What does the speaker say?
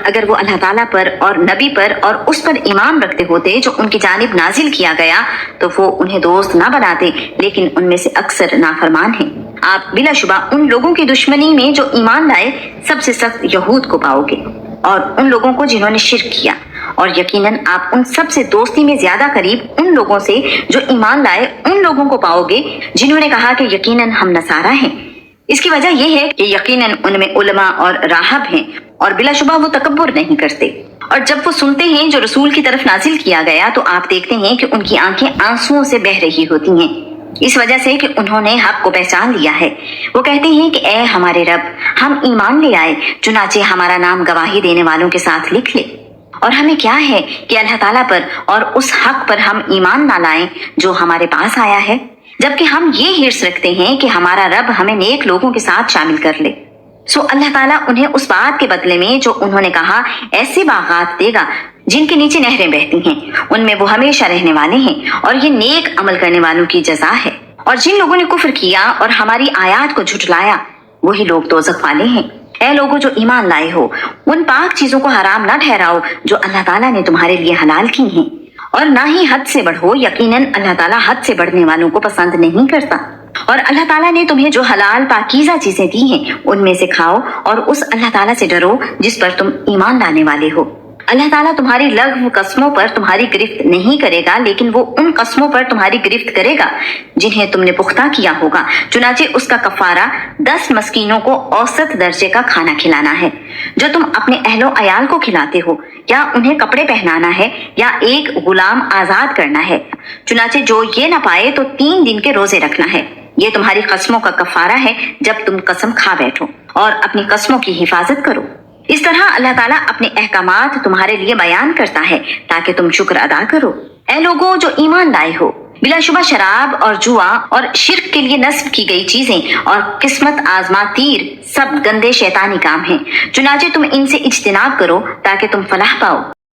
اگر وہ اللہ تعالیٰ پر اور نبی پر اور اس پر ایمان رکھتے ہوتے جو ان کی جانب نازل کیا گیا تو وہ انہیں دوست نہ بناتے، لیکن ان میں سے اکثر نافرمان ہیں۔ آپ بلا شبہ ان لوگوں کی دشمنی میں جو ایمان لائے سب سے سخت یہود کو پاؤ گے، اور ان لوگوں کو جنہوں نے شرک کیا، اور یقیناً آپ ان سب سے دوستی میں زیادہ قریب ان لوگوں سے جو ایمان لائے ان لوگوں کو پاؤ گے جنہوں نے کہا کہ یقیناً ہم نصارہ ہیں۔ اس کی وجہ یہ ہے کہ یقیناً ان میں علماء اور راہب ہیں، اور بلا شبہ وہ تکبر نہیں کرتے۔ اور جب وہ سنتے ہیں جو رسول کی طرف نازل کیا گیا تو آپ دیکھتے ہیں کہ ان کی آنکھیں آنسوؤں سے بہہ رہی ہوتی ہیں، اس وجہ سے کہ انہوں نے حق کو پہچان لیا ہے۔ وہ کہتے ہیں کہ اے ہمارے رب، ہم ایمان لے آئے، چنانچہ ہمارا نام گواہی دینے والوں کے ساتھ لکھ لے۔ اور ہمیں کیا ہے کہ اللہ تعالیٰ پر اور اس حق پر ہم ایمان نہ لائیں جو ہمارے پاس آیا ہے، جبکہ ہم یہ حرص رکھتے ہیں کہ ہمارا رب ہمیں نیک لوگوں کے ساتھ شامل کر لے۔ سو اللہ تعالیٰ انہیں اس بات کے بدلے میں جو انہوں نے کہا ایسے باغات دے گا جن کے نیچے نہریں بہتی ہیں، ان میں وہ ہمیشہ رہنے والے ہیں، اور یہ نیک عمل کرنے والوں کی جزا ہے۔ اور جن لوگوں نے کفر کیا اور ہماری آیات کو جھٹلایا وہی لوگ دوزخ والے ہیں۔ اے لوگوں جو ایمان لائے ہو، ان پاک چیزوں کو حرام نہ ٹھہراؤ جو اللہ تعالیٰ نے تمہارے لیے حلال کی ہیں، اور نہ ہی حد سے بڑھو، یقیناً اللہ تعالیٰ حد سے بڑھنے والوں کو پسند نہیں کرتا۔ اور اللہ تعالیٰ نے تمہیں جو حلال پاکیزہ چیزیں دی ہیں ان میں سے کھاؤ، اور اس اللہ تعالیٰ سے ڈرو جس پر تم ایمان لانے والے ہو۔ اللہ تعالیٰ تمہاری لغو قسموں پر تمہاری گرفت نہیں کرے گا، لیکن وہ ان قسموں پر تمہاری گرفت کرے گا جنہیں تم نے پختہ کیا ہوگا، چنانچہ اس کا کفارہ 10 مسکینوں کو اوسط درجے کا کھانا کھلانا ہے جو تم اپنے اہل و عیال کو کھلاتے ہو، یا انہیں کپڑے پہنانا ہے، یا ایک غلام آزاد کرنا ہے۔ چنانچہ جو یہ نہ پائے تو 3 دن کے روزے رکھنا ہے۔ یہ تمہاری قسموں کا کفارہ ہے جب تم قسم کھا بیٹھو، اور اپنی قسموں کی حفاظت کرو۔ اس طرح اللہ تعالیٰ اپنے احکامات تمہارے لیے بیان کرتا ہے تاکہ تم شکر ادا کرو۔ اے لوگوں جو ایمان لائے ہو، بلا شبہ شراب اور جوا اور شرک کے لیے نصب کی گئی چیزیں اور قسمت آزما تیر سب گندے شیطانی کام ہیں، چنانچہ تم ان سے اجتناب کرو تاکہ تم فلاح پاؤ۔